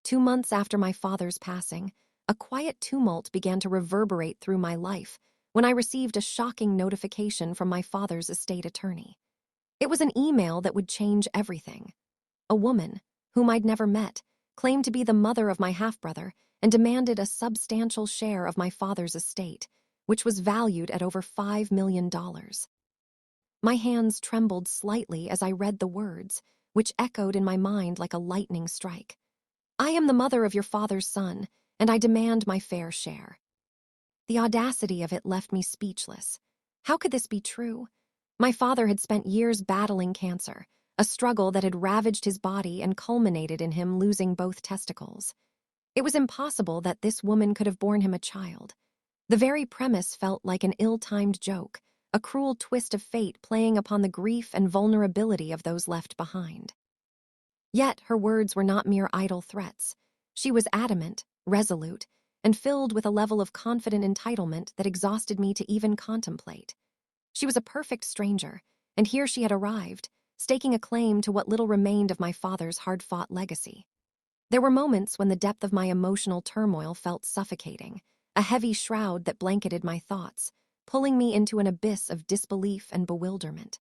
2 months after my father's passing, a quiet tumult began to reverberate through my life when I received a shocking notification from my father's estate attorney. It was an email that would change everything. A woman, whom I'd never met, claimed to be the mother of my half-brother and demanded a substantial share of my father's estate, which was valued at over $5 million. My hands trembled slightly as I read the words, which echoed in my mind like a lightning strike. I am the mother of your father's son, and I demand my fair share. The audacity of it left me speechless. How could this be true? My father had spent years battling cancer, a struggle that had ravaged his body and culminated in him losing both testicles. It was impossible that this woman could have borne him a child. The very premise felt like an ill-timed joke, a cruel twist of fate playing upon the grief and vulnerability of those left behind. Yet her words were not mere idle threats. She was adamant, resolute, and filled with a level of confident entitlement that exhausted me to even contemplate. She was a perfect stranger, and here she had arrived, staking a claim to what little remained of my father's hard-fought legacy. There were moments when the depth of my emotional turmoil felt suffocating, a heavy shroud that blanketed my thoughts, pulling me into an abyss of disbelief and bewilderment.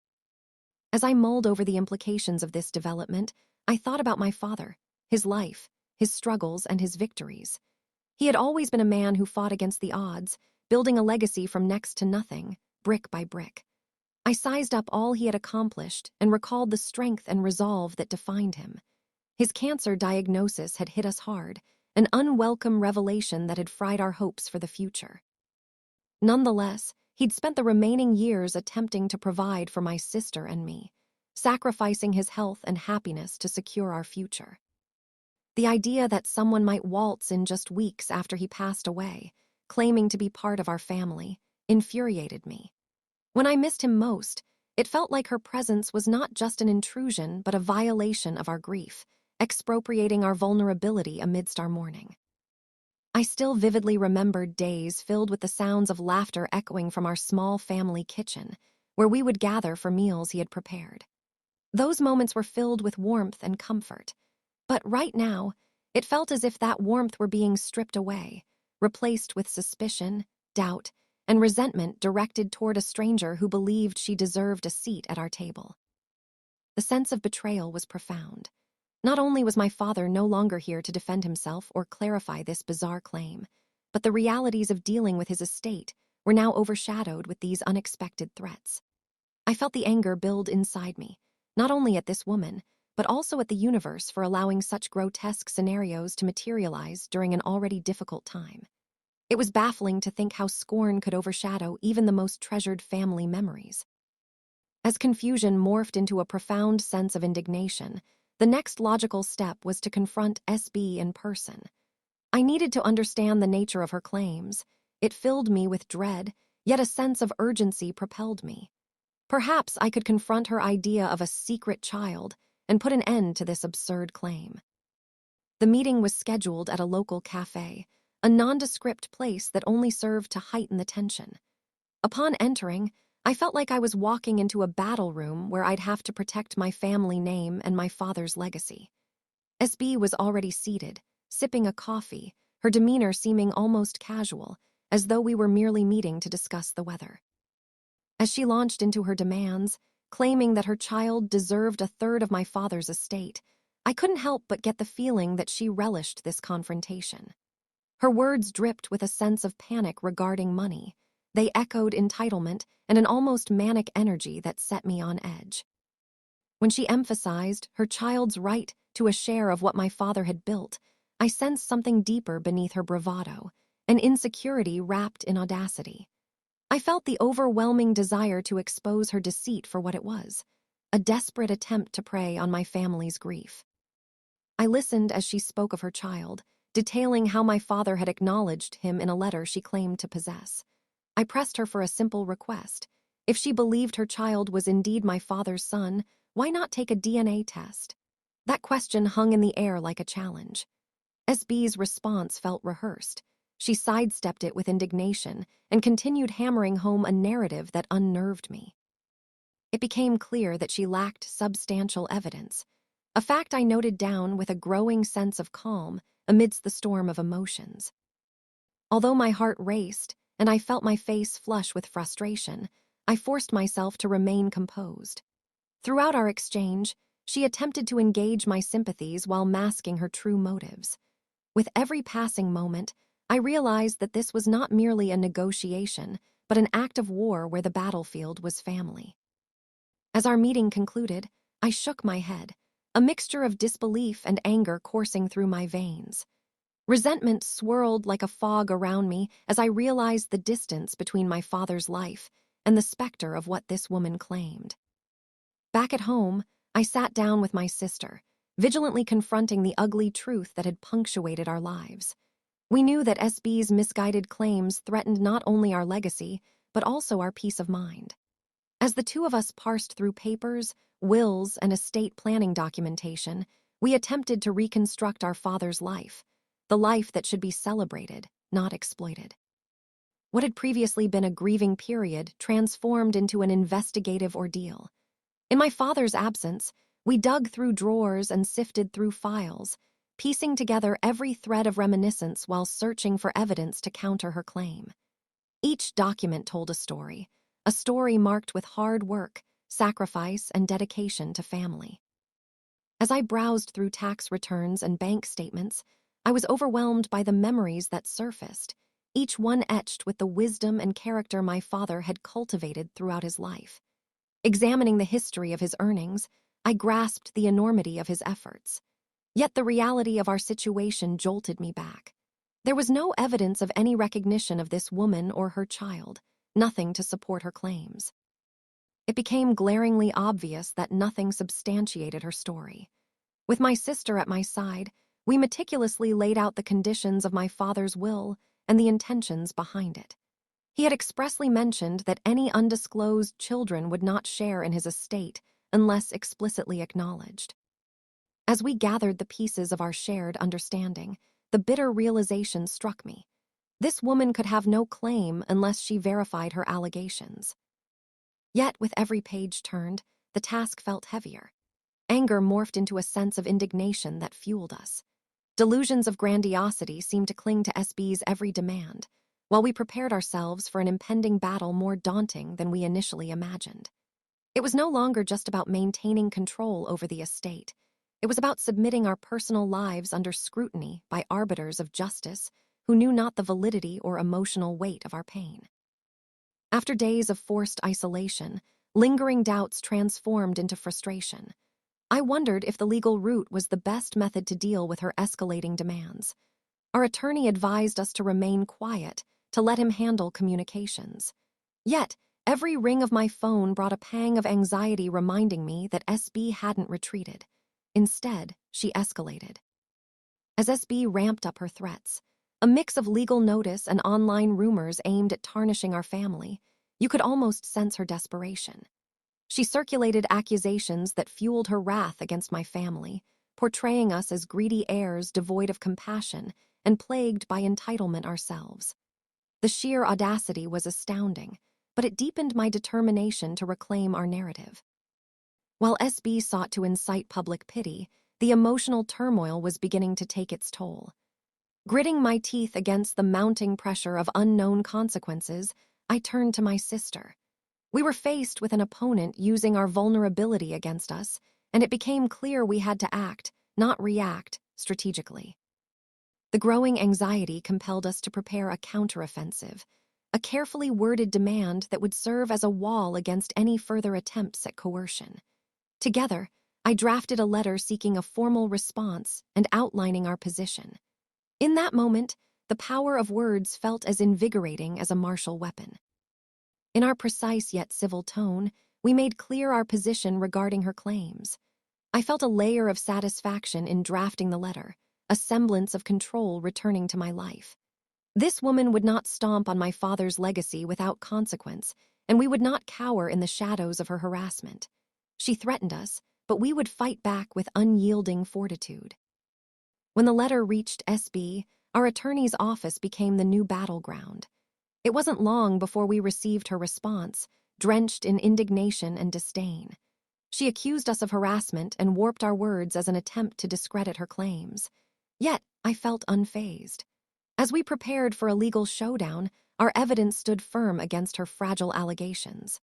As I mulled over the implications of this development, I thought about my father, his life, his struggles, and his victories. He had always been a man who fought against the odds, building a legacy from next to nothing, brick by brick. I sized up all he had accomplished and recalled the strength and resolve that defined him. His cancer diagnosis had hit us hard, an unwelcome revelation that had fried our hopes for the future. Nonetheless, he'd spent the remaining years attempting to provide for my sister and me, sacrificing his health and happiness to secure our future. The idea that someone might waltz in just weeks after he passed away, claiming to be part of our family, infuriated me. When I missed him most, it felt like her presence was not just an intrusion but a violation of our grief, expropriating our vulnerability amidst our mourning. I still vividly remembered days filled with the sounds of laughter echoing from our small family kitchen, where we would gather for meals he had prepared. Those moments were filled with warmth and comfort, but right now, it felt as if that warmth were being stripped away, replaced with suspicion, doubt, and resentment directed toward a stranger who believed she deserved a seat at our table. The sense of betrayal was profound. Not only was my father no longer here to defend himself or clarify this bizarre claim, but the realities of dealing with his estate were now overshadowed with these unexpected threats. I felt the anger build inside me, not only at this woman, but also at the universe for allowing such grotesque scenarios to materialize during an already difficult time. It was baffling to think how scorn could overshadow even the most treasured family memories. As confusion morphed into a profound sense of indignation, the next logical step was to confront SB in person. I needed to understand the nature of her claims. It filled me with dread, yet a sense of urgency propelled me. Perhaps I could confront her idea of a secret child and put an end to this absurd claim. The meeting was scheduled at a local cafe, a nondescript place that only served to heighten the tension. Upon entering, I felt like I was walking into a battle room where I'd have to protect my family name and my father's legacy. SB was already seated, sipping a coffee, her demeanor seeming almost casual, as though we were merely meeting to discuss the weather. As she launched into her demands, claiming that her child deserved a third of my father's estate, I couldn't help but get the feeling that she relished this confrontation. Her words dripped with a sense of panic regarding money. They echoed entitlement and an almost manic energy that set me on edge. When she emphasized her child's right to a share of what my father had built, I sensed something deeper beneath her bravado, an insecurity wrapped in audacity. I felt the overwhelming desire to expose her deceit for what it was, a desperate attempt to prey on my family's grief. I listened as she spoke of her child, detailing how my father had acknowledged him in a letter she claimed to possess. I pressed her for a simple request. If she believed her child was indeed my father's son, why not take a DNA test? That question hung in the air like a challenge. SB's response felt rehearsed. She sidestepped it with indignation and continued hammering home a narrative that unnerved me. It became clear that she lacked substantial evidence. a fact I noted down with a growing sense of calm amidst the storm of emotions. Although my heart raced and I felt my face flush with frustration, I forced myself to remain composed. Throughout our exchange, she attempted to engage my sympathies while masking her true motives. With every passing moment, I realized that this was not merely a negotiation, but an act of war where the battlefield was family. As our meeting concluded, I shook my head, a mixture of disbelief and anger coursing through my veins. Resentment swirled like a fog around me as I realized the distance between my father's life and the specter of what this woman claimed. Back at home, I sat down with my sister, vigilantly confronting the ugly truth that had punctuated our lives. We knew that SB's misguided claims threatened not only our legacy, but also our peace of mind. As the two of us parsed through papers, wills, and estate planning documentation, we attempted to reconstruct our father's life, the life that should be celebrated, not exploited. What had previously been a grieving period transformed into an investigative ordeal. In my father's absence, we dug through drawers and sifted through files, piecing together every thread of reminiscence while searching for evidence to counter her claim. Each document told a story marked with hard work, sacrifice, and dedication to family. As I browsed through tax returns and bank statements, I was overwhelmed by the memories that surfaced, each one etched with the wisdom and character my father had cultivated throughout his life. Examining the history of his earnings, I grasped the enormity of his efforts. Yet the reality of our situation jolted me back. There was no evidence of any recognition of this woman or her child, nothing to support her claims. It became glaringly obvious that nothing substantiated her story. With my sister at my side, we meticulously laid out the conditions of my father's will and the intentions behind it. He had expressly mentioned that any undisclosed children would not share in his estate unless explicitly acknowledged. As we gathered the pieces of our shared understanding, the bitter realization struck me. This woman could have no claim unless she verified her allegations. Yet, with every page turned, the task felt heavier. Anger morphed into a sense of indignation that fueled us. Delusions of grandiosity seemed to cling to SB's every demand, while we prepared ourselves for an impending battle more daunting than we initially imagined. It was no longer just about maintaining control over the estate. It was about submitting our personal lives under scrutiny by arbiters of justice who knew not the validity or emotional weight of our pain. After days of forced isolation, lingering doubts transformed into frustration. I wondered if the legal route was the best method to deal with her escalating demands. Our attorney advised us to remain quiet, to let him handle communications. Yet, every ring of my phone brought a pang of anxiety reminding me that SB hadn't retreated. Instead, she escalated. As SB ramped up her threats, a mix of legal notice and online rumors aimed at tarnishing our family, you could almost sense her desperation. She circulated accusations that fueled her wrath against my family, portraying us as greedy heirs devoid of compassion and plagued by entitlement ourselves. The sheer audacity was astounding, but it deepened my determination to reclaim our narrative. While SB sought to incite public pity, the emotional turmoil was beginning to take its toll. Gritting my teeth against the mounting pressure of unknown consequences, I turned to my sister. We were faced with an opponent using our vulnerability against us, and it became clear we had to act, not react, strategically. The growing anxiety compelled us to prepare a counteroffensive, a carefully worded demand that would serve as a wall against any further attempts at coercion. Together, I drafted a letter seeking a formal response and outlining our position. In that moment, the power of words felt as invigorating as a martial weapon. In our precise yet civil tone, we made clear our position regarding her claims. I felt a layer of satisfaction in drafting the letter, a semblance of control returning to my life. This woman would not stomp on my father's legacy without consequence, and we would not cower in the shadows of her harassment. She threatened us, but we would fight back with unyielding fortitude. When the letter reached SB, our attorney's office became the new battleground. It wasn't long before we received her response, drenched in indignation and disdain. She accused us of harassment and warped our words as an attempt to discredit her claims. Yet, I felt unfazed. As we prepared for a legal showdown, our evidence stood firm against her fragile allegations.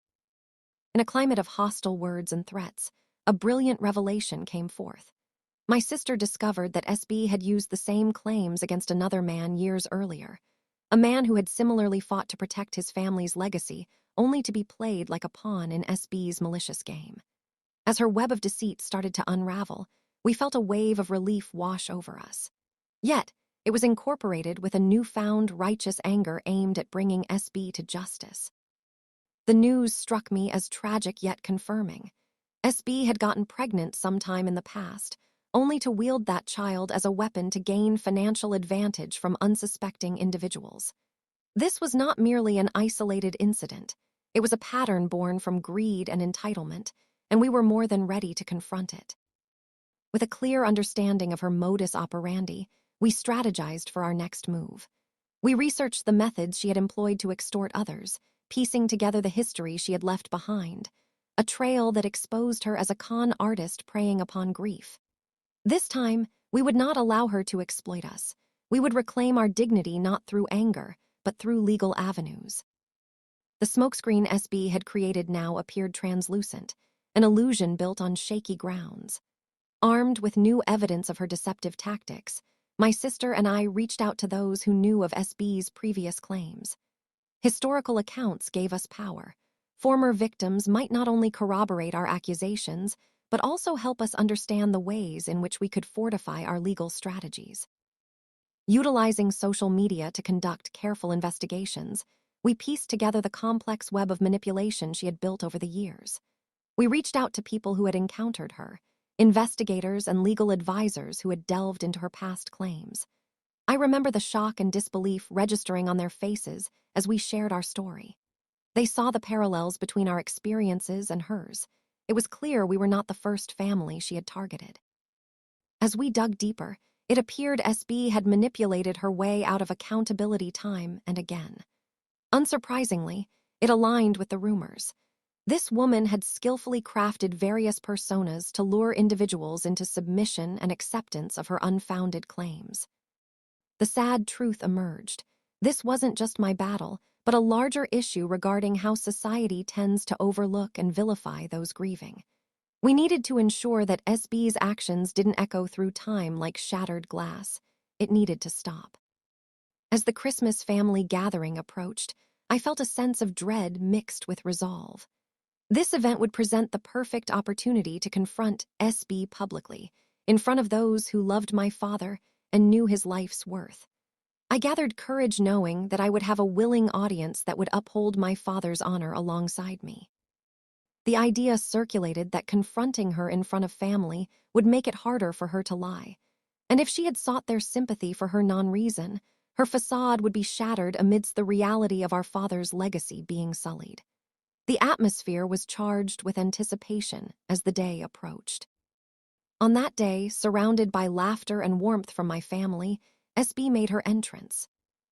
In a climate of hostile words and threats, a brilliant revelation came forth. My sister discovered that SB had used the same claims against another man years earlier, a man who had similarly fought to protect his family's legacy, only to be played like a pawn in SB's malicious game. As her web of deceit started to unravel, we felt a wave of relief wash over us. Yet, it was incorporated with a newfound righteous anger aimed at bringing SB to justice. The news struck me as tragic yet confirming. SB had gotten pregnant sometime in the past, only to wield that child as a weapon to gain financial advantage from unsuspecting individuals. This was not merely an isolated incident. It was a pattern born from greed and entitlement, and we were more than ready to confront it. With a clear understanding of her modus operandi, we strategized for our next move. We researched the methods she had employed to extort others, piecing together the history she had left behind, a trail that exposed her as a con artist preying upon grief. This time, we would not allow her to exploit us. We would reclaim our dignity not through anger, but through legal avenues. The smokescreen SB had created now appeared translucent, an illusion built on shaky grounds. Armed with new evidence of her deceptive tactics, my sister and I reached out to those who knew of SB's previous claims. Historical accounts gave us power. Former victims might not only corroborate our accusations, but also help us understand the ways in which we could fortify our legal strategies. Utilizing social media to conduct careful investigations, we pieced together the complex web of manipulation she had built over the years. We reached out to people who had encountered her, investigators and legal advisors who had delved into her past claims. I remember the shock and disbelief registering on their faces as we shared our story. They saw the parallels between our experiences and hers. It was clear we were not the first family she had targeted. As we dug deeper, it appeared SB had manipulated her way out of accountability time and again. Unsurprisingly, it aligned with the rumors. This woman had skillfully crafted various personas to lure individuals into submission and acceptance of her unfounded claims. The sad truth emerged. This wasn't just my battle, but a larger issue regarding how society tends to overlook and vilify those grieving. We needed to ensure that SB's actions didn't echo through time like shattered glass. It needed to stop. As the Christmas family gathering approached, I felt a sense of dread mixed with resolve. This event would present the perfect opportunity to confront SB publicly, in front of those who loved my father and knew his life's worth. I gathered courage knowing that I would have a willing audience that would uphold my father's honor alongside me. The idea circulated that confronting her in front of family would make it harder for her to lie, and if she had sought their sympathy for her non-reason, her facade would be shattered amidst the reality of our father's legacy being sullied. The atmosphere was charged with anticipation as the day approached. On that day, surrounded by laughter and warmth from my family, SB made her entrance.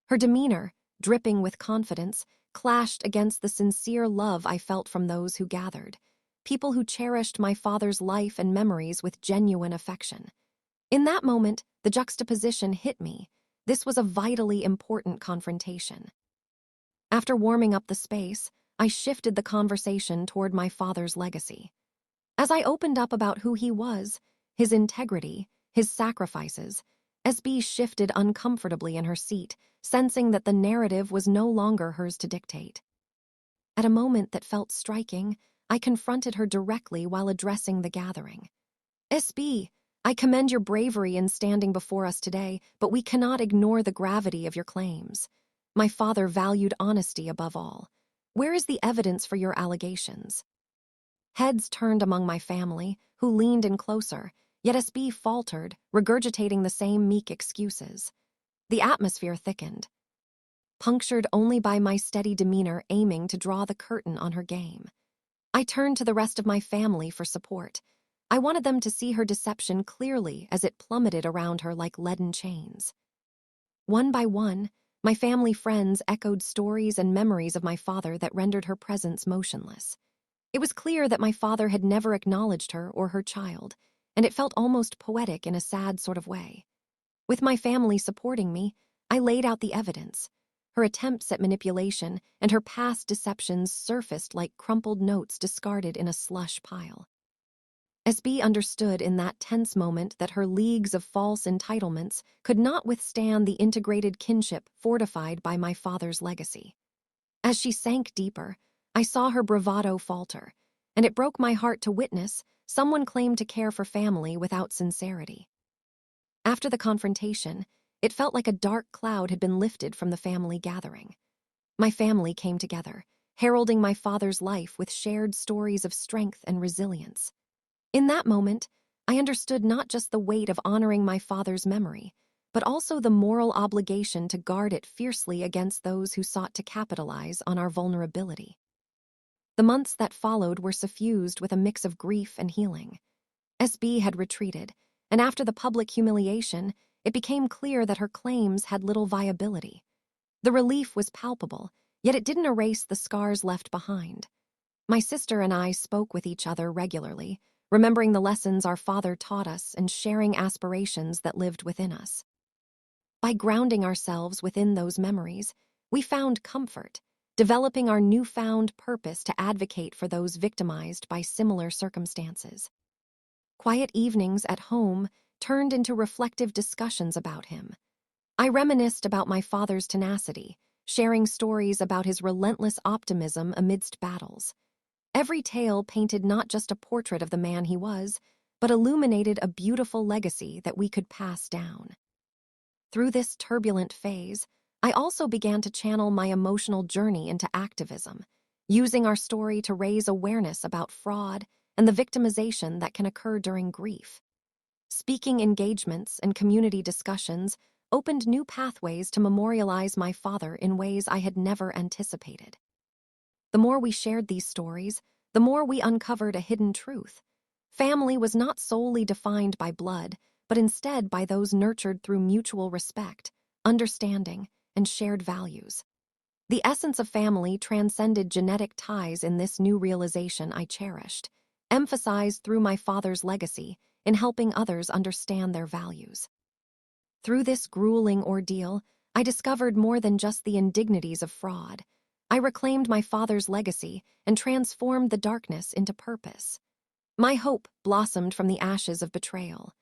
Her demeanor, dripping with confidence, clashed against the sincere love I felt from those who gathered, people who cherished my father's life and memories with genuine affection. In that moment, the juxtaposition hit me. This was a vitally important confrontation. After warming up the space, I shifted the conversation toward my father's legacy. As I opened up about who he was, his integrity, his sacrifices, SB shifted uncomfortably in her seat, sensing that the narrative was no longer hers to dictate. At a moment that felt striking, I confronted her directly while addressing the gathering. SB, I commend your bravery in standing before us today, but we cannot ignore the gravity of your claims. My father valued honesty above all. Where is the evidence for your allegations? Heads turned among my family, who leaned in closer, yet SB faltered, regurgitating the same meek excuses. The atmosphere thickened, punctured only by my steady demeanor aiming to draw the curtain on her game. I turned to the rest of my family for support. I wanted them to see her deception clearly as it plummeted around her like leaden chains. One by one, my family friends echoed stories and memories of my father that rendered her presence motionless. It was clear that my father had never acknowledged her or her child, and it felt almost poetic in a sad sort of way. With my family supporting me, I laid out the evidence. Her attempts at manipulation and her past deceptions surfaced like crumpled notes discarded in a slush pile. SB understood in that tense moment that her leagues of false entitlements could not withstand the integrated kinship fortified by my father's legacy. As she sank deeper, I saw her bravado falter, and it broke my heart to witness someone claim to care for family without sincerity. After the confrontation, it felt like a dark cloud had been lifted from the family gathering. My family came together, heralding my father's life with shared stories of strength and resilience. In that moment, I understood not just the weight of honoring my father's memory, but also the moral obligation to guard it fiercely against those who sought to capitalize on our vulnerability. The months that followed were suffused with a mix of grief and healing. SB had retreated, and after the public humiliation, it became clear that her claims had little viability. The relief was palpable, yet it didn't erase the scars left behind. My sister and I spoke with each other regularly, remembering the lessons our father taught us and sharing aspirations that lived within us. By grounding ourselves within those memories, we found comfort, developing our newfound purpose to advocate for those victimized by similar circumstances. Quiet evenings at home turned into reflective discussions about him. I reminisced about my father's tenacity, sharing stories about his relentless optimism amidst battles. Every tale painted not just a portrait of the man he was, but illuminated a beautiful legacy that we could pass down. Through this turbulent phase, I also began to channel my emotional journey into activism, using our story to raise awareness about fraud and the victimization that can occur during grief. Speaking engagements and community discussions opened new pathways to memorialize my father in ways I had never anticipated. The more we shared these stories, the more we uncovered a hidden truth. Family was not solely defined by blood, but instead by those nurtured through mutual respect, understanding, and shared values. The essence of family transcended genetic ties in this new realization I cherished, emphasized through my father's legacy in helping others understand their values. Through this grueling ordeal, I discovered more than just the indignities of fraud. I reclaimed my father's legacy and transformed the darkness into purpose. My hope blossomed from the ashes of betrayal.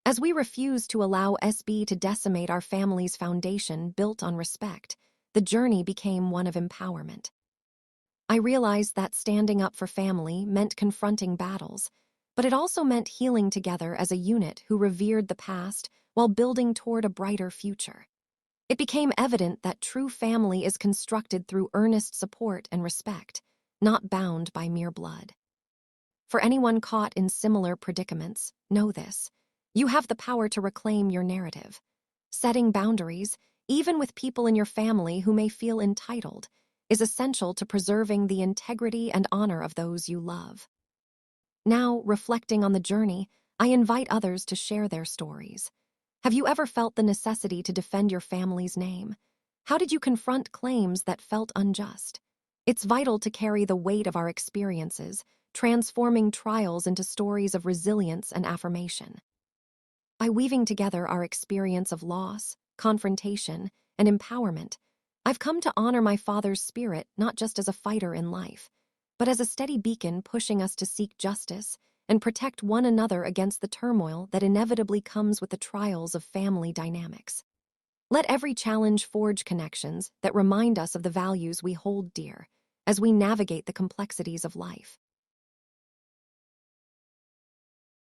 As we refused to allow SB to decimate our family's foundation built on respect, the journey became one of empowerment. I realized that standing up for family meant confronting battles, but it also meant healing together as a unit who revered the past while building toward a brighter future. It became evident that true family is constructed through earnest support and respect, not bound by mere blood. For anyone caught in similar predicaments, know this: you have the power to reclaim your narrative. Setting boundaries, even with people in your family who may feel entitled, is essential to preserving the integrity and honor of those you love. Now, reflecting on the journey, I invite others to share their stories. Have you ever felt the necessity to defend your family's name? How did you confront claims that felt unjust? It's vital to carry the weight of our experiences, transforming trials into stories of resilience and affirmation. By weaving together our experience of loss, confrontation, and empowerment, I've come to honor my father's spirit not just as a fighter in life, but as a steady beacon pushing us to seek justice and protect one another against the turmoil that inevitably comes with the trials of family dynamics. Let every challenge forge connections that remind us of the values we hold dear as we navigate the complexities of life.